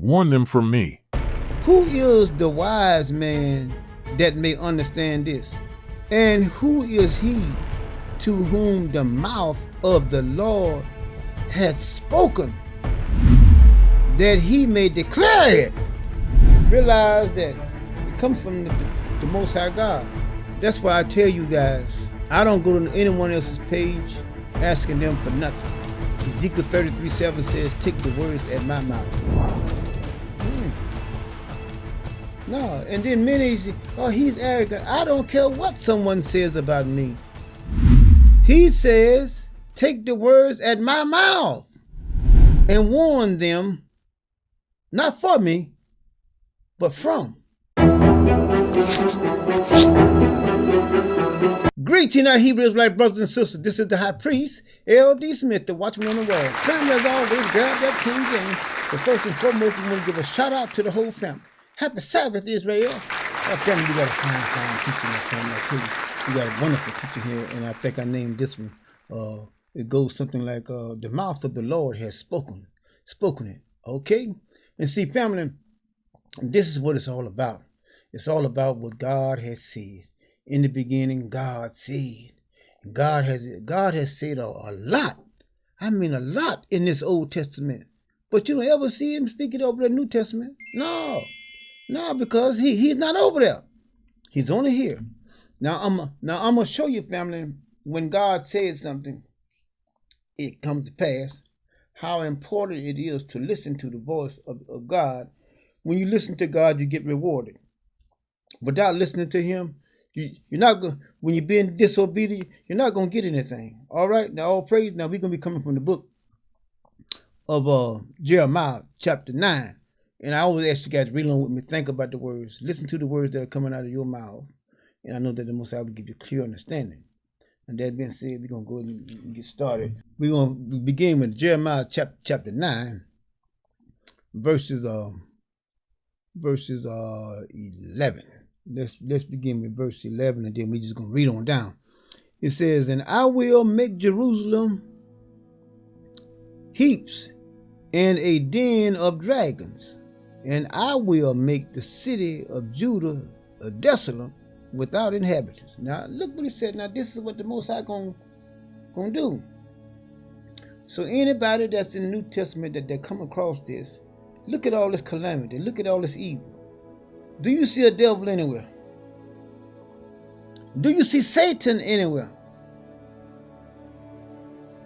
Warn them from me. Who is the wise man that may understand this? And who is he to whom the mouth of the Lord hath spoken, that he may declare it? Realize that it comes from the Most High God. That's why I tell you guys, I don't go to anyone else's page asking them for nothing. Ezekiel 33:7 says, take the words at my mouth. No, and then many say, oh, he's arrogant. I don't care what someone says about me. He says, take the words at my mouth and warn them, not for me, but from. Greeting our Hebrew Israelite brothers and sisters. This is the High Priest L.D. Smith, the watchman on the wall. Family, as always, grab that King James. But first and foremost, we want to give a shout out to the whole family. Happy Sabbath, Israel. Our family, we got a fine teacher in our family. I tell you, we got a wonderful teacher here, and I think I named this one. It goes something like, the mouth of the Lord has spoken it. Okay? And see, family, this is what it's all about. It's all about what God has said. In the beginning, God said. God has said a lot. I mean a lot in this Old Testament. But you don't ever see him speak it over the New Testament. No, because he's not over there. He's only here. Now I'm gonna show you, family, when God says something, it comes to pass. How important it is to listen to the voice of God. When you listen to God, you get rewarded. Without listening to him, you're not going. When you're being disobedient, you're not going to get anything. All right. Now, all praise. Now we're going to be coming from the book of Jeremiah, chapter 9. And I always ask you guys to read along with me. Think about the words. Listen to the words that are coming out of your mouth. And I know that the Most High will give you clear understanding. And that being said, we're going to go ahead and get started. We're going to begin with Jeremiah chapter 9, verses 11. Let's begin with verse 11, and then we're just going to read on down. It says, and I will make Jerusalem heaps and a den of dragons, and I will make the city of Judah a desolate without inhabitants. Now, look what he said. Now, this is what the Most High gonna do. So anybody that's in the New Testament that they come across this, look at all this calamity. Look at all this evil. Do you see a devil anywhere? Do you see Satan anywhere?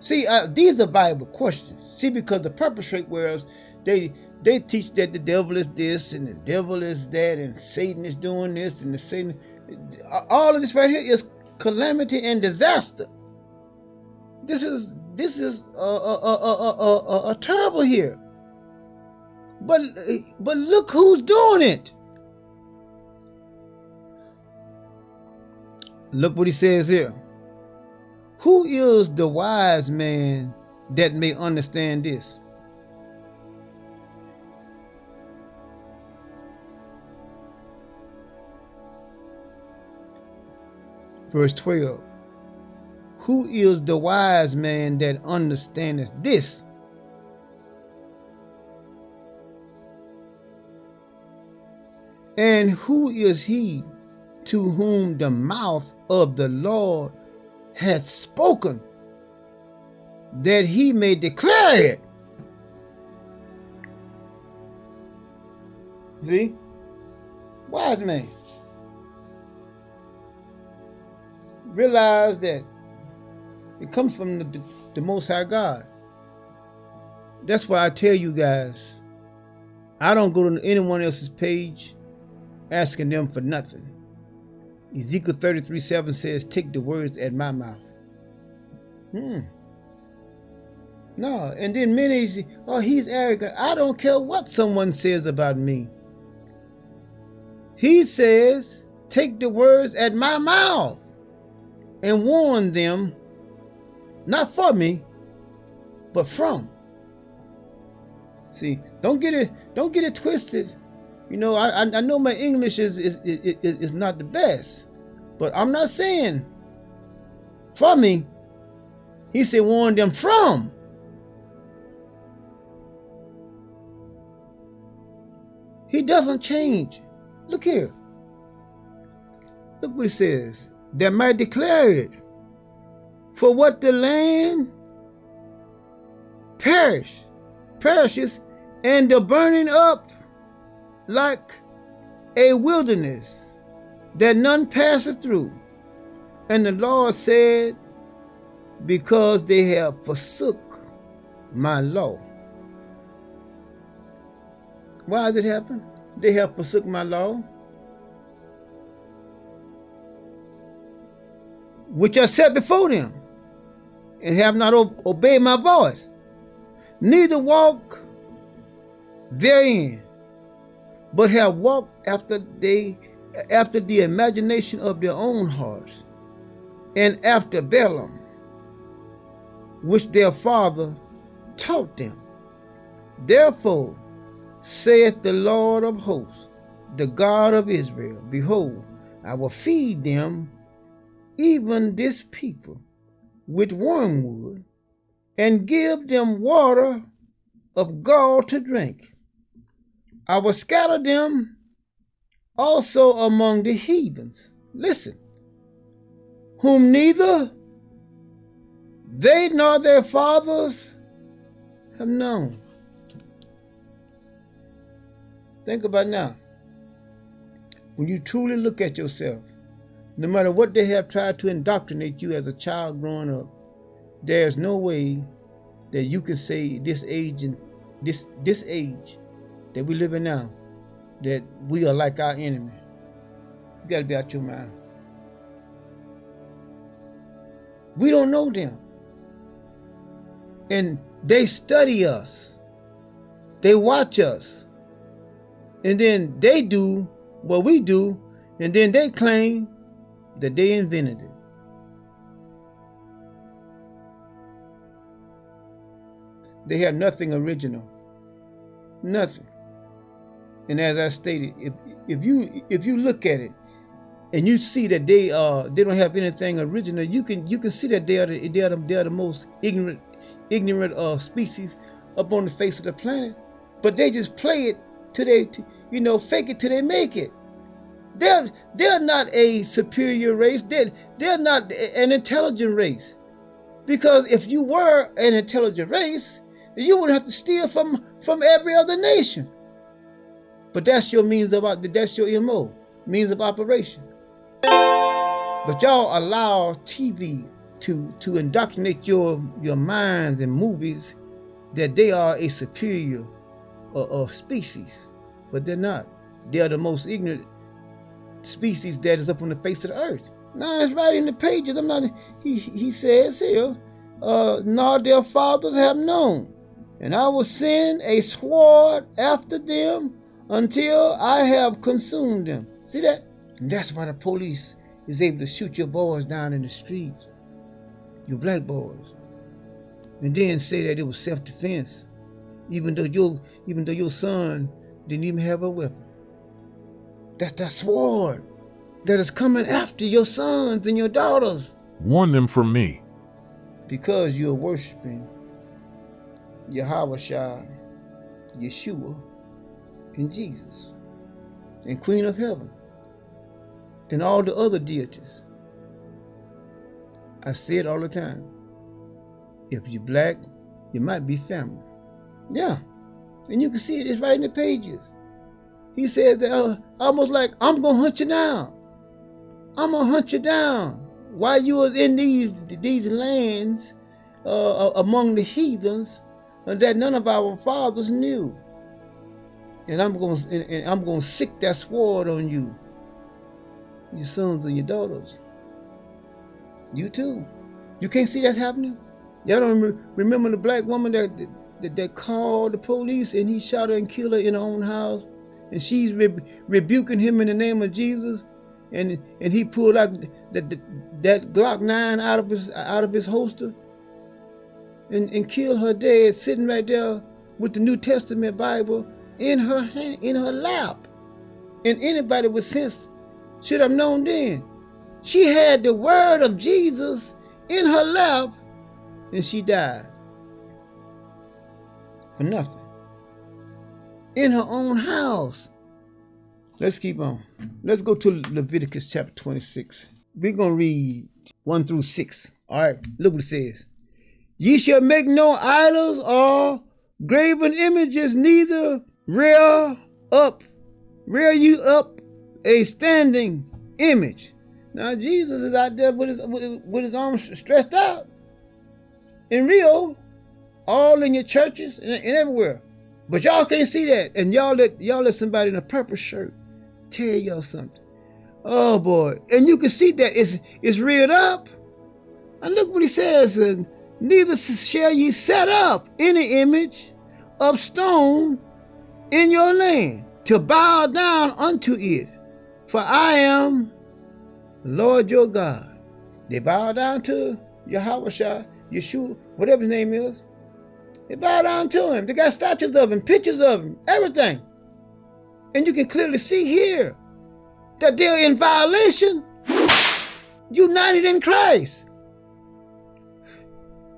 See, these are Bible questions. See, because the perpetrators, they teach that the devil is this and the devil is that and Satan is doing this and the Satan. All of this right here is calamity and disaster. This is a terrible here. But look who's doing it. Look what he says here. Who is the wise man that may understand this? Verse 12. Who is the wise man that understandeth this? And who is he to whom the mouth of the Lord hath spoken, that he may declare it? See? Wise man. Realize that it comes from the Most High God. That's why I tell you guys, I don't go to anyone else's page asking them for nothing. Ezekiel 33:7 says, take the words at my mouth. No, and then many say, oh, he's arrogant. I don't care what someone says about me. He says, take the words at my mouth and warn them, not for me, but from. See, don't get it twisted. You know, I know my English is not the best, but I'm not saying for me. He said warn them from. He doesn't change. Look here. Look what it says. That might declare it. For what the land perishes, and the burning up like a wilderness, that none passeth through. And the Lord said, because they have forsook my law. Why did it happen? They have forsook my law, which I set before them, and have not obeyed my voice, neither walk therein, but have walked after the imagination of their own hearts, and after Balaam, which their father taught them. Therefore saith the Lord of hosts, the God of Israel, behold, I will feed them, even this people, with wormwood, and give them water of gall to drink. I will scatter them also among the heathens. Listen, whom neither they nor their fathers have known. Think about now. When you truly look at yourself, no matter what they have tried to indoctrinate you as a child growing up, there's no way that you can say this age and this age that we live in now, that we are like our enemy. You got to be out your mind. We don't know them. And they study us. They watch us. And then they do what we do, and then they claim that they invented it. They have nothing original. Nothing. And as I stated, if you look at it and you see that they don't have anything original, you can see that they are the most ignorant species up on the face of the planet. But they just play it till they fake it till they make it. They're not a superior race. They're not an intelligent race. Because if you were an intelligent race, you would have to steal from every other nation. But that's your that's your MO, means of operation. But y'all allow TV to indoctrinate your minds and movies that they are a superior species. But they're not. They are the most ignorant species that is up on the face of the earth. Now it's right in the pages. He says here, nor their fathers have known. And I will send a sword after them until I have consumed them. See that? And that's why the police is able to shoot your boys down in the streets, your black boys, and then say that it was self-defense, even though your son didn't even have a weapon. That's that sword that is coming after your sons and your daughters. Warn them from me. Because you're worshiping Yahweh, Yeshua, and Jesus, and Queen of Heaven, and all the other deities. I say it all the time. If you're black, you might be family. Yeah. And you can see it. It's right in the pages. He says that almost like, I'm going to hunt you down. I'm going to hunt you down. While you was in these lands among the heathens, and that none of our fathers knew. And I'm going to sick that sword on you, your sons and your daughters. You too. You can't see that's happening? Y'all don't remember the black woman that called the police and he shot her and killed her in her own house, and she's rebuking him in the name of Jesus, and he pulled out that Glock 9 out of his holster and killed her dead, sitting right there with the New Testament Bible in her hand, in her lap. And anybody with sense should have known then. She had the word of Jesus in her lap, and she died for nothing. In her own house. Let's keep on. Let's go to Leviticus chapter 26. We're going to read 1 through 6. All right, look what it says. Ye shall make no idols or graven images, neither rear you up a standing image. Now Jesus is out there with his arms stretched out in Rio, all in your churches and everywhere. But y'all can't see that, and y'all let somebody in a purple shirt tell y'all something. Oh boy, and you can see that it's reared up. And look what he says, and neither shall ye set up any image of stone in your land to bow down unto it, for I am Lord your God. They bow down to Yahweh, Yeshua, whatever his name is. They bow down to him. They got statues of him, pictures of him, everything. And you can clearly see here that they're in violation, united in Christ.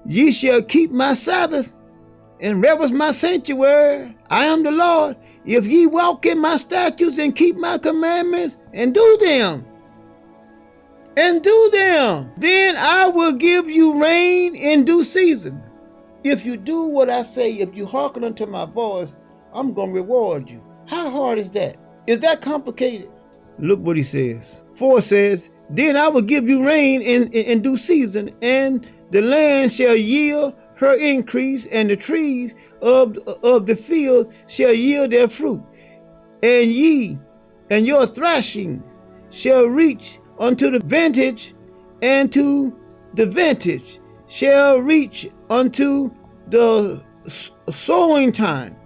Ye shall keep my Sabbath and reverence my sanctuary. I am the Lord. If ye walk in my statutes and keep my commandments and do them, then I will give you rain in due season. If you do what I say, if you hearken unto my voice, I'm going to reward you. How hard is that? Is that complicated? Look what he says. 4 says, then I will give you rain in due season, and the land shall yield her increase, and the trees of the field shall yield their fruit. And ye and your thrashing shall reach unto the vintage, and to the vintage shall reach unto the sowing time.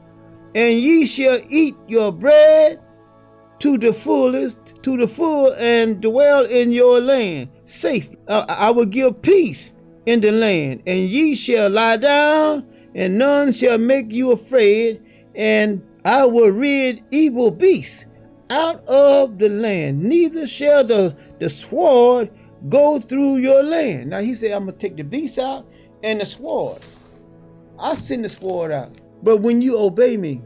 And ye shall eat your bread to the full, and dwell in your land safely. I will give peace in the land, and ye shall lie down, and none shall make you afraid, and I will rid evil beasts out of the land, neither shall the sword go through your land. Now he said, I'm gonna take the beasts out and the sword. I'll send the sword out. But when you obey me,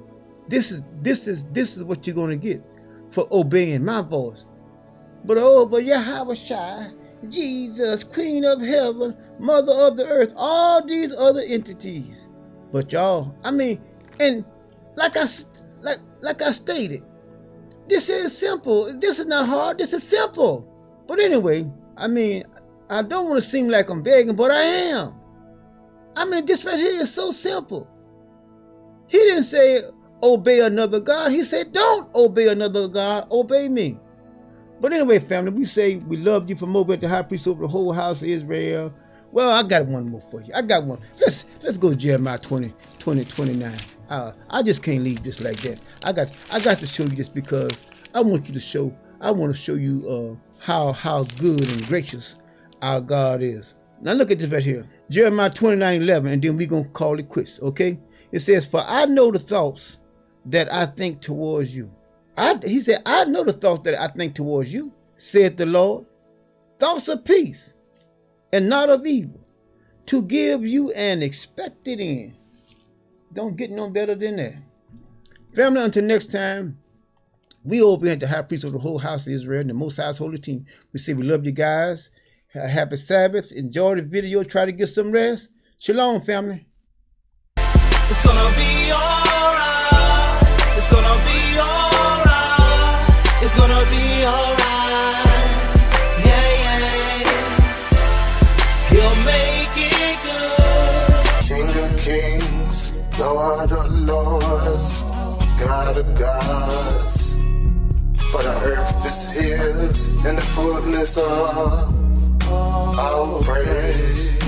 this is what you're gonna get for obeying my voice. But Yahweh Shai, Jesus, Queen of Heaven, Mother of the Earth, all these other entities. But y'all, and like I stated, this is simple. This is not hard. This is simple. But anyway, I don't want to seem like I'm begging, but I am. This right here is so simple. He didn't say obey another God. He said don't obey another God. Obey me. But anyway, family, we say we love you from over at the High Priest over the whole house of Israel. Well, I got one more for you. I got one. Let's go to Jeremiah 29. I just can't leave this like that. I got to show you this because I want to show you how good and gracious our God is. Now look at this right here. Jeremiah 29:11, and then we're gonna call it quits, okay? It says, for I know the thoughts that I think towards you. He said, I know the thoughts that I think towards you, said the Lord. Thoughts of peace and not of evil, to give you an expected end. Don't get no better than that. Family, until next time, we over here at the High Priest of the whole house of Israel, and the Most High's holy team. We say we love you guys. Happy Sabbath. Enjoy the video. Try to get some rest. Shalom, family. It's gonna be alright. It's gonna be alright. It's gonna be alright. Yeah. He'll make it good. King of kings, Lord of lords, God of gods. For the earth is his, and the fullness of our praise.